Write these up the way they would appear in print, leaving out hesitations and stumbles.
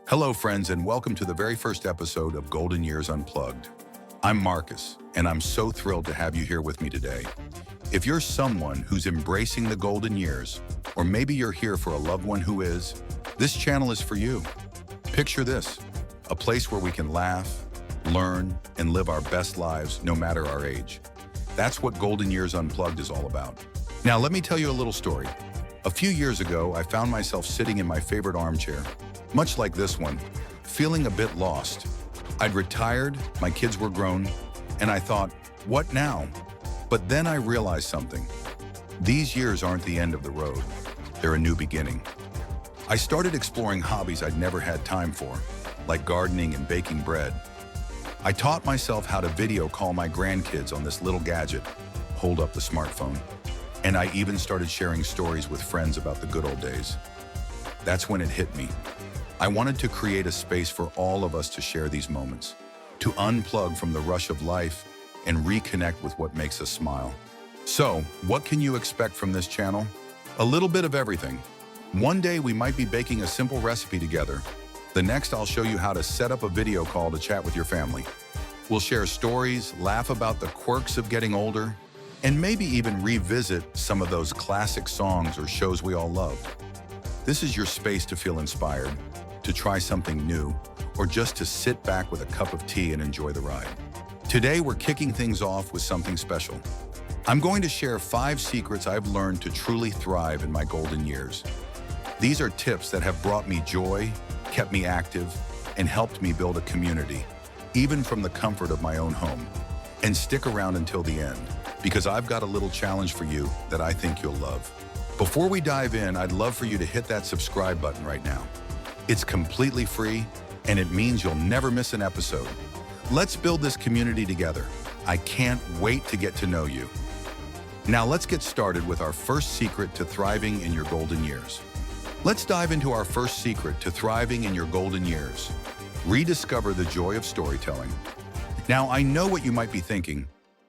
Hello, friends, and welcome to the very first episode of Golden Years Unplugged. I'm Marcus, and I'm so thrilled to have you here with me today. If you're someone who's embracing the golden years, or maybe you're here for a loved one who is, this channel is for you. Picture this, a place where we can laugh, learn, and live our best lives no matter our age. That's what Golden Years Unplugged is all about. Now, let me tell you a little story. A few years ago, I found myself sitting in my favorite armchair, much like this one, feeling a bit lost. I'd retired, my kids were grown, and I thought, what now? But then I realized something. These years aren't the end of the road. They're a new beginning. I started exploring hobbies I'd never had time for, like gardening and baking bread. I taught myself how to video call my grandkids on this little gadget, hold up the smartphone, and I even started sharing stories with friends about the good old days. That's when it hit me. I wanted to create a space for all of us to share these moments, to unplug from the rush of life and reconnect with what makes us smile. So, what can you expect from this channel? A little bit of everything. One day we might be baking a simple recipe together. The next I'll show you how to set up a video call to chat with your family. We'll share stories, laugh about the quirks of getting older, and maybe even revisit some of those classic songs or shows we all loved. This is your space to feel inspired, to try something new, or just to sit back with a cup of tea and enjoy the ride. Today, we're kicking things off with something special. I'm going to share 5 secrets I've learned to truly thrive in my golden years. These are tips that have brought me joy, kept me active, and helped me build a community, even from the comfort of my own home. And stick around until the end, because I've got a little challenge for you that I think you'll love. Before we dive in, I'd love for you to hit that subscribe button right now. It's completely free, and it means you'll never miss an episode. Let's build this community together. I can't wait to get to know you. Now let's get started with our first secret to thriving in your golden years. Let's dive into our first secret to thriving in your golden years. Rediscover the joy of storytelling. Now, I know what you might be thinking.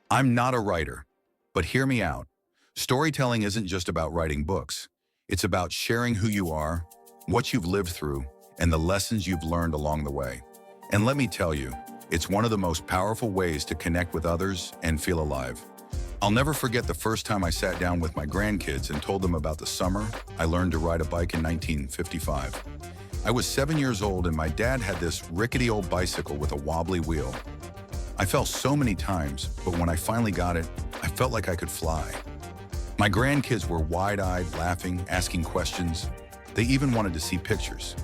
I'm not a writer, but hear me out. Storytelling isn't just about writing books. It's about sharing who you are, what you've lived through, and the lessons you've learned along the way. And let me tell you, it's one of the most powerful ways to connect with others and feel alive. I'll never forget the first time I sat down with my grandkids and told them about the summer I learned to ride a bike in 1955. I was 7 years old and my dad had this rickety old bicycle with a wobbly wheel. I fell so many times, but when I finally got it, I felt like I could fly. My grandkids were wide-eyed, laughing, asking questions. They even wanted to see pictures.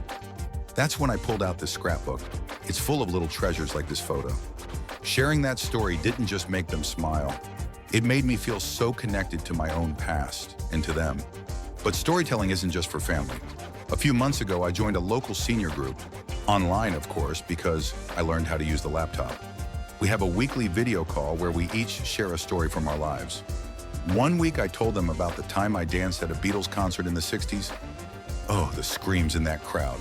That's when I pulled out this scrapbook. It's full of little treasures like this photo. Sharing that story didn't just make them smile. It made me feel so connected to my own past and to them. But storytelling isn't just for family. A few months ago, I joined a local senior group, online of course, because I learned how to use the laptop. We have a weekly video call where we each share a story from our lives. One week I told them about the time I danced at a Beatles concert in the 60s. Oh, the screams in that crowd.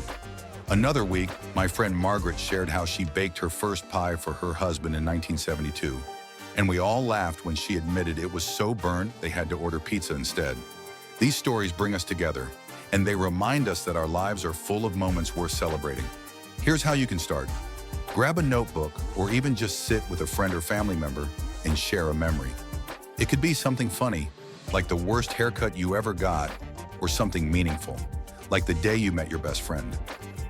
Another week, my friend Margaret shared how she baked her first pie for her husband in 1972. And we all laughed when she admitted it was so burnt they had to order pizza instead. These stories bring us together, and they remind us that our lives are full of moments worth celebrating. Here's how you can start. Grab a notebook or even just sit with a friend or family member and share a memory. It could be something funny, like the worst haircut you ever got, or something meaningful, like the day you met your best friend.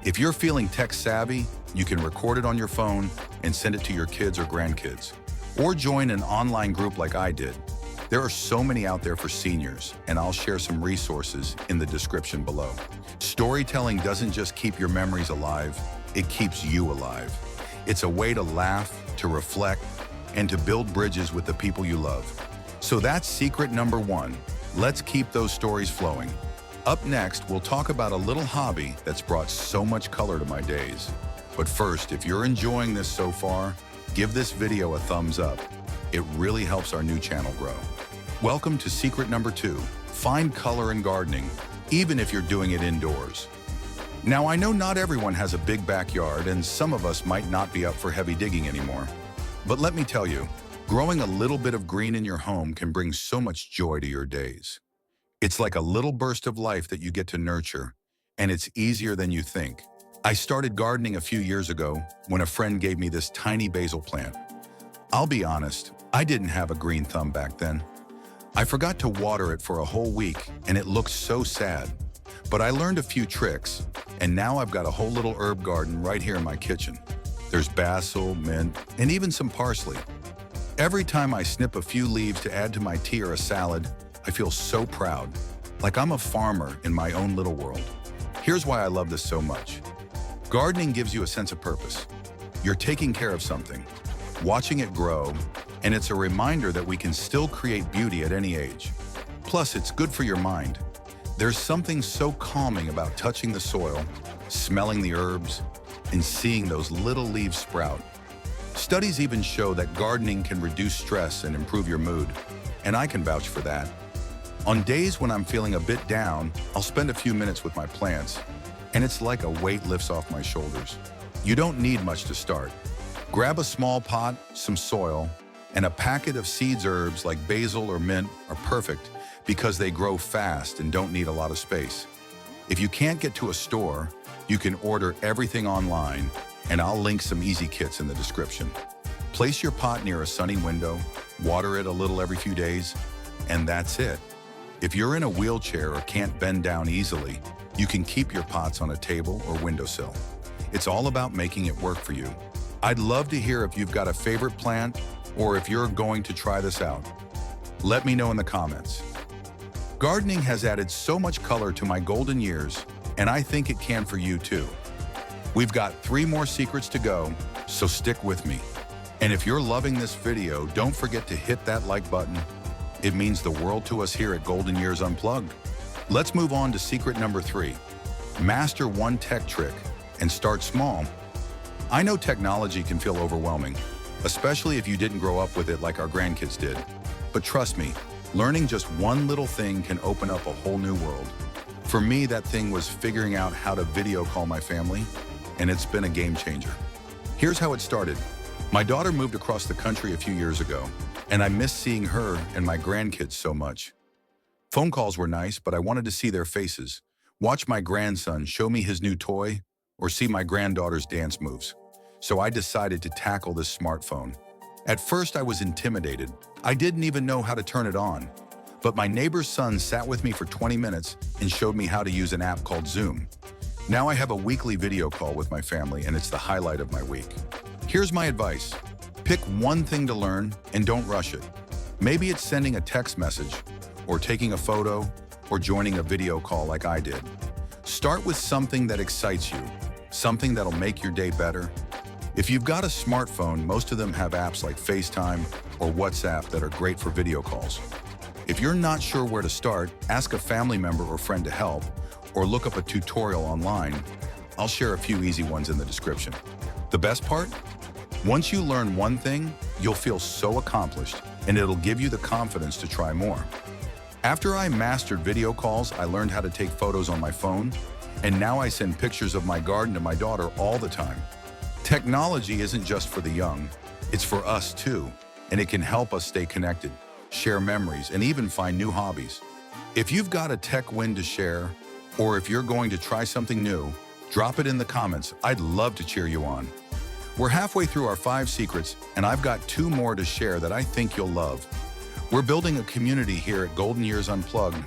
If you're feeling tech savvy, you can record it on your phone and send it to your kids or grandkids. Or join an online group like I did. There are so many out there for seniors, and I'll share some resources in the description below. Storytelling doesn't just keep your memories alive, it keeps you alive. It's a way to laugh, to reflect, and to build bridges with the people you love. So that's secret number 1. Let's keep those stories flowing. Up next, we'll talk about a little hobby that's brought so much color to my days. But first, if you're enjoying this so far, give this video a thumbs up. It really helps our new channel grow. Welcome to secret number 2. Find color in gardening, even if you're doing it indoors. Now, I know not everyone has a big backyard, and some of us might not be up for heavy digging anymore. But let me tell you, growing a little bit of green in your home can bring so much joy to your days. It's like a little burst of life that you get to nurture, and it's easier than you think. I started gardening a few years ago when a friend gave me this tiny basil plant. I'll be honest, I didn't have a green thumb back then. I forgot to water it for a whole week and it looked so sad. But I learned a few tricks, and now I've got a whole little herb garden right here in my kitchen. There's basil, mint, and even some parsley. Every time I snip a few leaves to add to my tea or a salad, I feel so proud, like I'm a farmer in my own little world. Here's why I love this so much. Gardening gives you a sense of purpose. You're taking care of something, watching it grow, and it's a reminder that we can still create beauty at any age. Plus, it's good for your mind. There's something so calming about touching the soil, smelling the herbs, and seeing those little leaves sprout. Studies even show that gardening can reduce stress and improve your mood, and I can vouch for that. On days when I'm feeling a bit down, I'll spend a few minutes with my plants, and it's like a weight lifts off my shoulders. You don't need much to start. Grab a small pot, some soil, and a packet of seeds herbs like basil or mint are perfect because they grow fast and don't need a lot of space. If you can't get to a store, you can order everything online, and I'll link some easy kits in the description. Place your pot near a sunny window, water it a little every few days, and that's it. If you're in a wheelchair or can't bend down easily, you can keep your pots on a table or windowsill. It's all about making it work for you. I'd love to hear if you've got a favorite plant or if you're going to try this out. Let me know in the comments. Gardening has added so much color to my golden years, and I think it can for you too. We've got 3 more secrets to go, so stick with me. And if you're loving this video, don't forget to hit that like button. It means the world to us here at Golden Years Unplugged. Let's move on to secret number 3. Master one tech trick and start small. I know technology can feel overwhelming, especially if you didn't grow up with it like our grandkids did. But trust me, learning just one little thing can open up a whole new world. For me, that thing was figuring out how to video call my family, and it's been a game changer. Here's how it started. My daughter moved across the country a few years ago, and I missed seeing her and my grandkids so much. Phone calls were nice, but I wanted to see their faces, watch my grandson show me his new toy, or see my granddaughter's dance moves. So I decided to tackle this smartphone. At first, I was intimidated. I didn't even know how to turn it on. But my neighbor's son sat with me for 20 minutes and showed me how to use an app called Zoom. Now I have a weekly video call with my family, and it's the highlight of my week. Here's my advice. Pick one thing to learn and don't rush it. Maybe it's sending a text message, or taking a photo, or joining a video call like I did. Start with something that excites you, something that'll make your day better. If you've got a smartphone, most of them have apps like FaceTime or WhatsApp that are great for video calls. If you're not sure where to start, ask a family member or friend to help, or look up a tutorial online. I'll share a few easy ones in the description. The best part? Once you learn one thing, you'll feel so accomplished, and it'll give you the confidence to try more. After I mastered video calls, I learned how to take photos on my phone, and now I send pictures of my garden to my daughter all the time. Technology isn't just for the young, it's for us too, and it can help us stay connected, share memories, and even find new hobbies. If you've got a tech win to share, or if you're going to try something new, drop it in the comments. I'd love to cheer you on. We're halfway through our 5 secrets, and I've got 2 more to share that I think you'll love. We're building a community here at Golden Years Unplugged,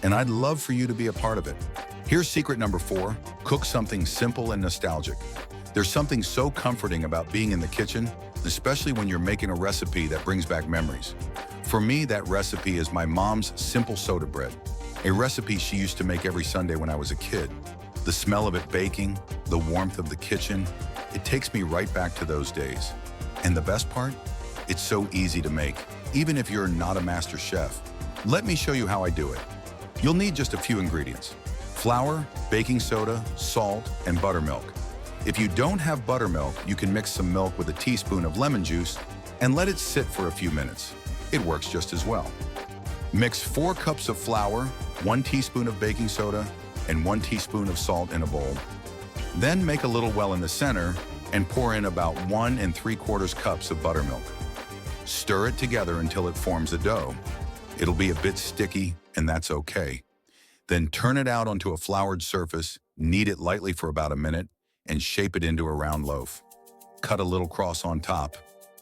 and I'd love for you to be a part of it. Here's secret number 4, cook something simple and nostalgic. There's something so comforting about being in the kitchen, especially when you're making a recipe that brings back memories. For me, that recipe is my mom's simple soda bread, a recipe she used to make every Sunday when I was a kid. The smell of it baking, the warmth of the kitchen, it takes me right back to those days. And the best part? It's so easy to make, even if you're not a master chef. Let me show you how I do it. You'll need just a few ingredients: flour, baking soda, salt, and buttermilk. If you don't have buttermilk, you can mix some milk with a teaspoon of lemon juice and let it sit for a few minutes. It works just as well. Mix 4 cups of flour, 1 teaspoon of baking soda, and 1 teaspoon of salt in a bowl. Then make a little well in the center and pour in about 1 3/4 cups of buttermilk. Stir it together until it forms a dough. It'll be a bit sticky, and that's okay. Then turn it out onto a floured surface, knead it lightly for about a minute, and shape it into a round loaf. Cut a little cross on top,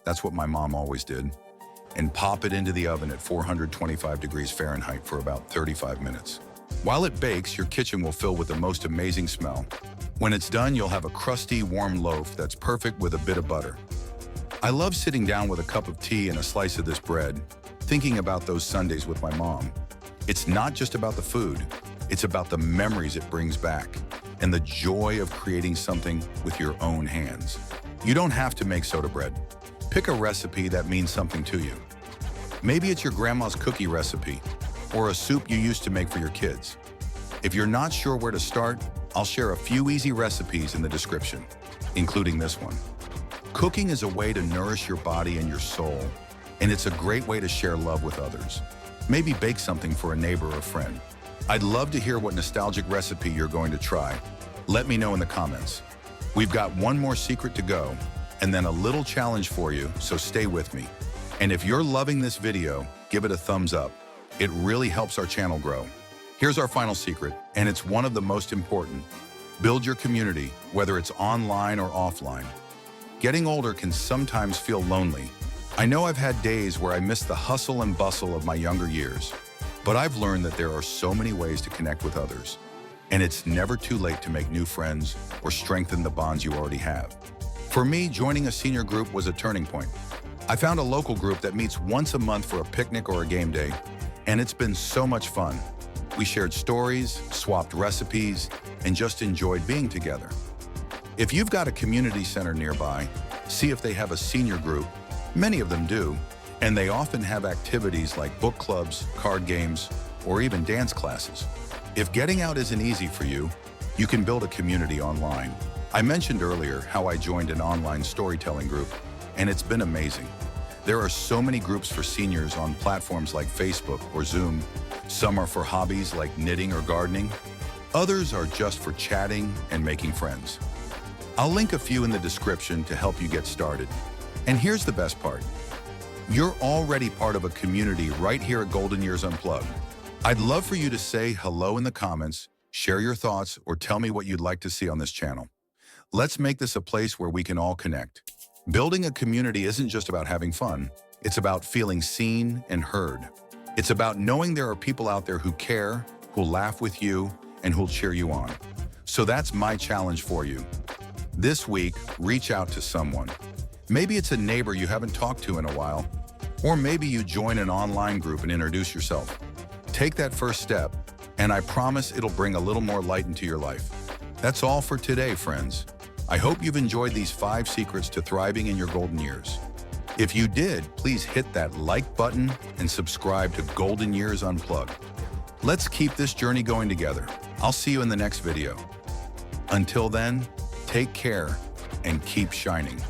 that's what my mom always did, and pop it into the oven at 425 degrees Fahrenheit for about 35 minutes. While it bakes, your kitchen will fill with the most amazing smell. When it's done, you'll have a crusty, warm loaf that's perfect with a bit of butter. I love sitting down with a cup of tea and a slice of this bread, thinking about those Sundays with my mom. It's not just about the food, it's about the memories it brings back and the joy of creating something with your own hands. You don't have to make soda bread. Pick a recipe that means something to you. Maybe it's your grandma's cookie recipe or a soup you used to make for your kids. If you're not sure where to start, I'll share a few easy recipes in the description, including this one. Cooking is a way to nourish your body and your soul, and it's a great way to share love with others. Maybe bake something for a neighbor or friend. I'd love to hear what nostalgic recipe you're going to try. Let me know in the comments. We've got one more secret to go, and then a little challenge for you, so stay with me. And if you're loving this video, give it a thumbs up. It really helps our channel grow. Here's our final secret, and it's one of the most important. Build your community, whether it's online or offline. Getting older can sometimes feel lonely. I know I've had days where I miss the hustle and bustle of my younger years, but I've learned that there are so many ways to connect with others, and it's never too late to make new friends or strengthen the bonds you already have. For me, joining a senior group was a turning point. I found a local group that meets once a month for a picnic or a game day, and it's been so much fun. We shared stories, swapped recipes, and just enjoyed being together. If you've got a community center nearby, see if they have a senior group. Many of them do, and they often have activities like book clubs, card games, or even dance classes. If getting out isn't easy for you, you can build a community online. I mentioned earlier how I joined an online storytelling group, and it's been amazing. There are so many groups for seniors on platforms like Facebook or Zoom. Some are for hobbies like knitting or gardening. Others are just for chatting and making friends. I'll link a few in the description to help you get started. And here's the best part. You're already part of a community right here at Golden Years Unplugged. I'd love for you to say hello in the comments, share your thoughts, or tell me what you'd like to see on this channel. Let's make this a place where we can all connect. Building a community isn't just about having fun. It's about feeling seen and heard. It's about knowing there are people out there who care, who'll laugh with you, and who'll cheer you on. So that's my challenge for you. This week, reach out to someone. Maybe it's a neighbor you haven't talked to in a while, or maybe you join an online group and introduce yourself. Take that first step, and I promise it'll bring a little more light into your life. That's all for today, friends. I hope you've enjoyed these 5 secrets to thriving in your golden years. If you did, please hit that like button and subscribe to Golden Years Unplugged. Let's keep this journey going together. I'll see you in the next video. Until then, take care and keep shining.